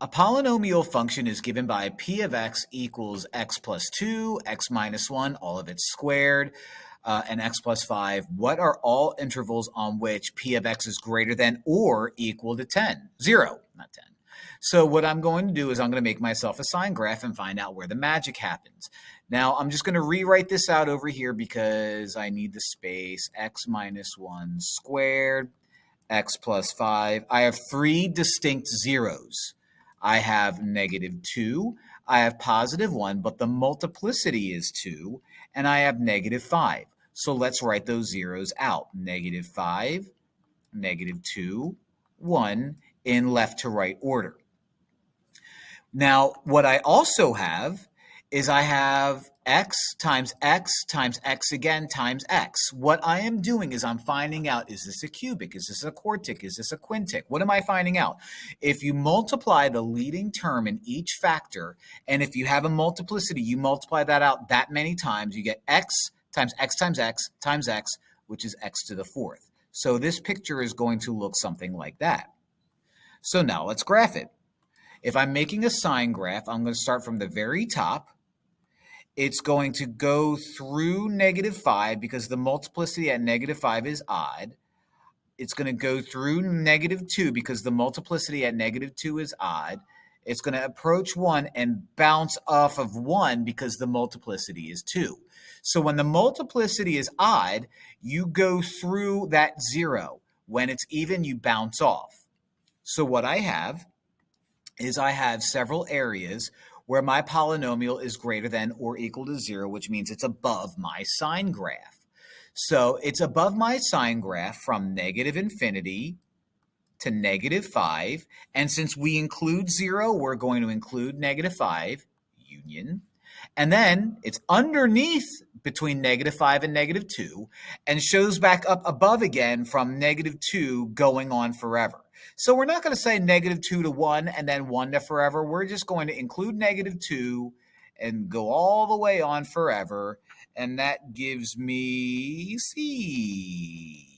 A polynomial function is given by p of x equals x plus 2, x minus 1, all of it squared, and x plus 5. What are all intervals on which p of x is greater than or equal to 10? 0, not 10. So what I'm going to do is I'm going to make myself a sign graph and find out where the magic happens. Now, I'm just going to rewrite this out over here because I need the space. X minus 1 squared, x plus 5. I have three distinct zeros. I have -2, I have +1, but the multiplicity is 2, and I have -5. So let's write those zeros out. -5, -2, 1 in left to right order. Now, what I also have is I have x times x again times x. What I am doing is I'm finding out, is this a cubic? Is this a quartic? Is this a quintic? What am I finding out? If you multiply the leading term in each factor, and if you have a multiplicity, you multiply that out that many times, you get x times x times x times x, which is x to the fourth. So this picture is going to look something like that. So now let's graph it. If I'm making a sign graph, I'm going to start from the very top. It's going to go through -5 because the multiplicity at -5 is odd. It's going to go through -2 because the multiplicity at -2 is odd. It's going to approach 1 and bounce off of 1 because the multiplicity is 2. So when the multiplicity is odd, you go through that 0. When it's even, you bounce off. So what I have is I have several areas where my polynomial is greater than or equal to 0, which means it's above my sign graph. So it's above my sign graph from -infinity to -5. And since we include 0, we're going to include -5, union. And then it's underneath between -5 and -2 and shows back up above again from -2 going on forever. So we're not going to say -2 to 1 and then 1 to forever. We're just going to include -2 and go all the way on forever. And that gives me C.